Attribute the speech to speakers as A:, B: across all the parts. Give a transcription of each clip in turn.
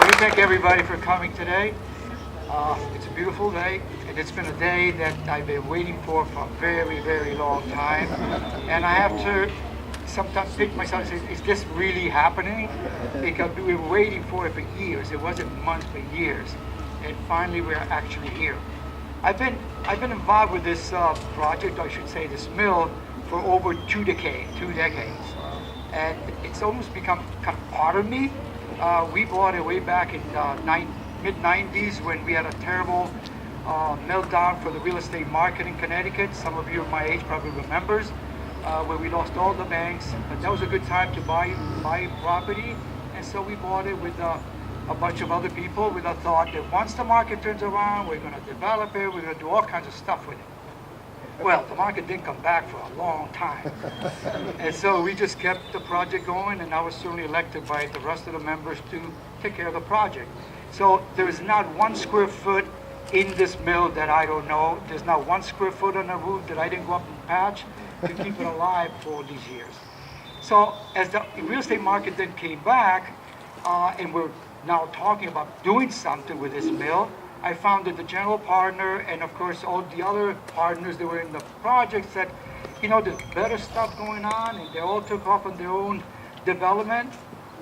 A: me thank everybody for coming today. It's a beautiful day, and it's been a day that I've been waiting for a very, very long time. And I have to sometimes think to myself, is this really happening? Because we were waiting for it for years. It wasn't months, but years. And finally, we're actually here. I've been involved with this project, I should say, this mill, for over 2 decades. And it's almost become kind of part of me. We bought it way back in mid-90s when we had a terrible meltdown for the real estate market in Connecticut. Some of you my age probably remembers, where we lost all the banks. But that was a good time to buy property. And so we bought it with a bunch of other people with a thought that once the market turns around, we're going to develop it, we're going to do all kinds of stuff with it. Well, the market didn't come back for a long time. And so we just kept the project going, and I was certainly elected by the rest of the members to take care of the project. So there is not 1 square foot in this mill that I don't know. There's not 1 square foot on the roof that I didn't go up and patch to keep it alive for all these years. So as the real estate market then came back, and we're now talking about doing something with this mill, I found that the general partner and of course all the other partners that were in the project said, there's better stuff going on, and they all took off on their own development.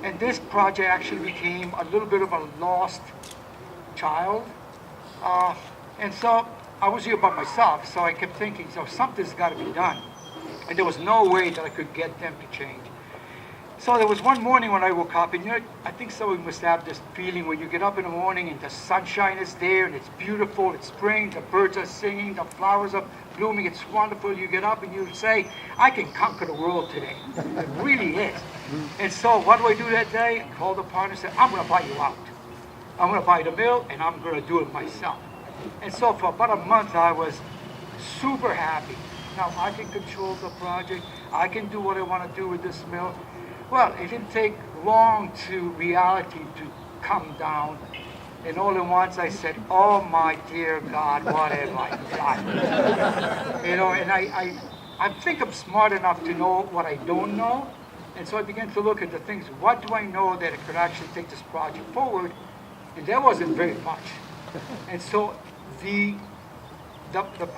A: And this project actually became a little bit of a lost child. And so I was here by myself, so I kept thinking, so something's got to be done. And there was no way that I could get them to change. So there was one morning when I woke up, and I think some of you must have this feeling when you get up in the morning and the sunshine is there and it's beautiful, it's spring, the birds are singing, the flowers are blooming, it's wonderful. You get up and you say, I can conquer the world today. It really is. And so what do I do that day? I called the partner and said, I'm going to buy you out. I'm going to buy the mill, and I'm going to do it myself. And so for about a month, I was super happy. Now I can control the project. I can do what I want to do with this mill. Well, it didn't take long to reality to come down. And all at once I said, oh my dear God, what have I done? And I think I'm smart enough to know what I don't know. And so I began to look at the things, what do I know that it could actually take this project forward? And there wasn't very much. And so the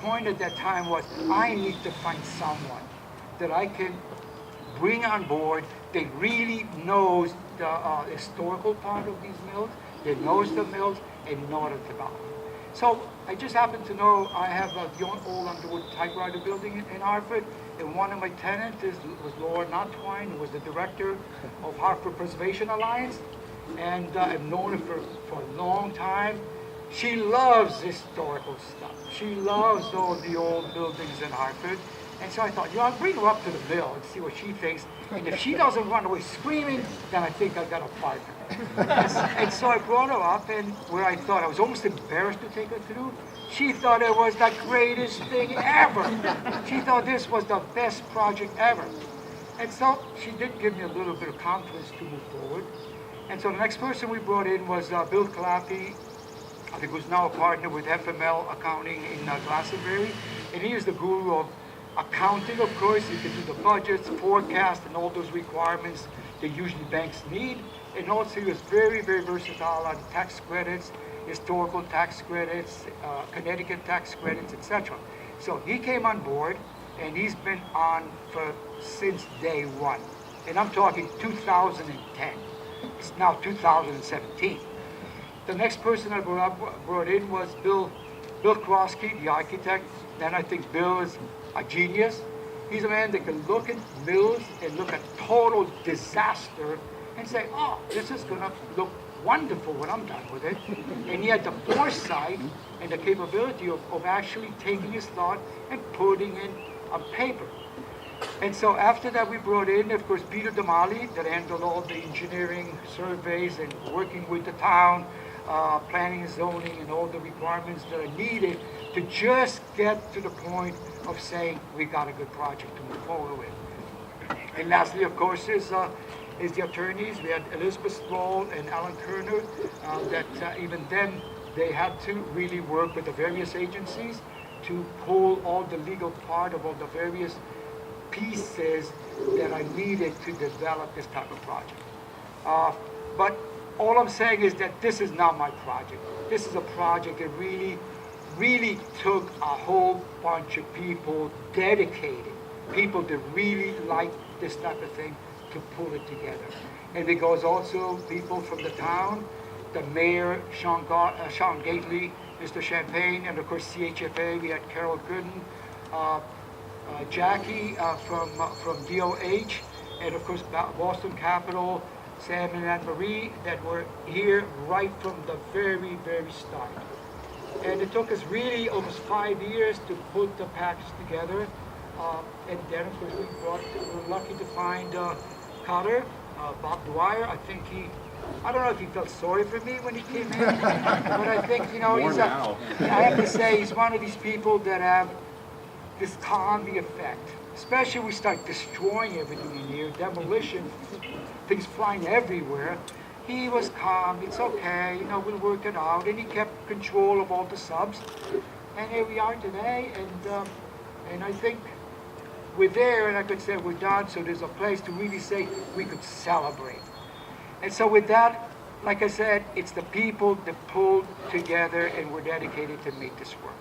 A: point at that time was, I need to find someone that I can bring on board that really knows the historical part of these mills, that knows the mills, and know how to develop. So I just happen to know I have the old Underwood typewriter building in Hartford, and one of my tenants was Laura Notwine, who was the director of Hartford Preservation Alliance, and I've known her for a long time. She loves historical stuff. She loves all the old buildings in Hartford. And so I thought, I'll bring her up to the mill and see what she thinks. And if she doesn't run away screaming, then I think I got a partner. And so I brought her up, and where I thought I was almost embarrassed to take her through, she thought it was the greatest thing ever. She thought this was the best project ever. And so she did give me a little bit of confidence to move forward. And so the next person we brought in was Bill Clappy, I think who's now a partner with FML Accounting in Glastonbury. And he is the guru of accounting. Of course, you can do the budgets, forecast, and all those requirements that usually banks need. And also he was very, very versatile on tax credits, historical tax credits, Connecticut tax credits, etc. So he came on board, and he's been on since day one. And I'm talking 2010. It's now 2017. The next person I brought in was Bill Crosskey, the architect. And I think Bill is a genius. He's a man that can look at mills and look at total disaster and say, oh, this is going to look wonderful when I'm done with it. And he had the foresight and the capability of actually taking his thought and putting it on paper. And so after that, we brought in, of course, Peter Damali, that handled all the engineering surveys and working with the town, planning and zoning and all the requirements that are needed to just get to the point of saying we got a good project to move forward with. And lastly, of course, is the attorneys. We had Elizabeth Stroll and Alan Kerner, that even then they had to really work with the various agencies to pull all the legal part of all the various pieces that I needed to develop this type of project. But all I'm saying is that this is not my project. This is a project that really took a whole bunch of people, dedicated people that really like this type of thing, to pull it together. And it goes also people from the town, the mayor, Sean Gately, Mr. Champagne, and of course CHFA, we had Carol Gooden, Jackie from DOH, and of course Boston Capital, Sam and Anne Marie, that were here right from the very, very start. And it took us really almost 5 years to put the package together. And then, of course, we were lucky to find Cutter, Bob Dwyer. I don't know if he felt sorry for me when he came in, but I think, I have to say, he's one of these people that have this calming effect. Especially we start destroying everything in here, demolition, things flying everywhere. He was calm, it's okay, we'll work it out. And he kept control of all the subs. And here we are today, and I think we're there, and I could say we're done, so there's a place to really say we could celebrate. And so with that, like I said, it's the people that pulled together and were dedicated to make this work.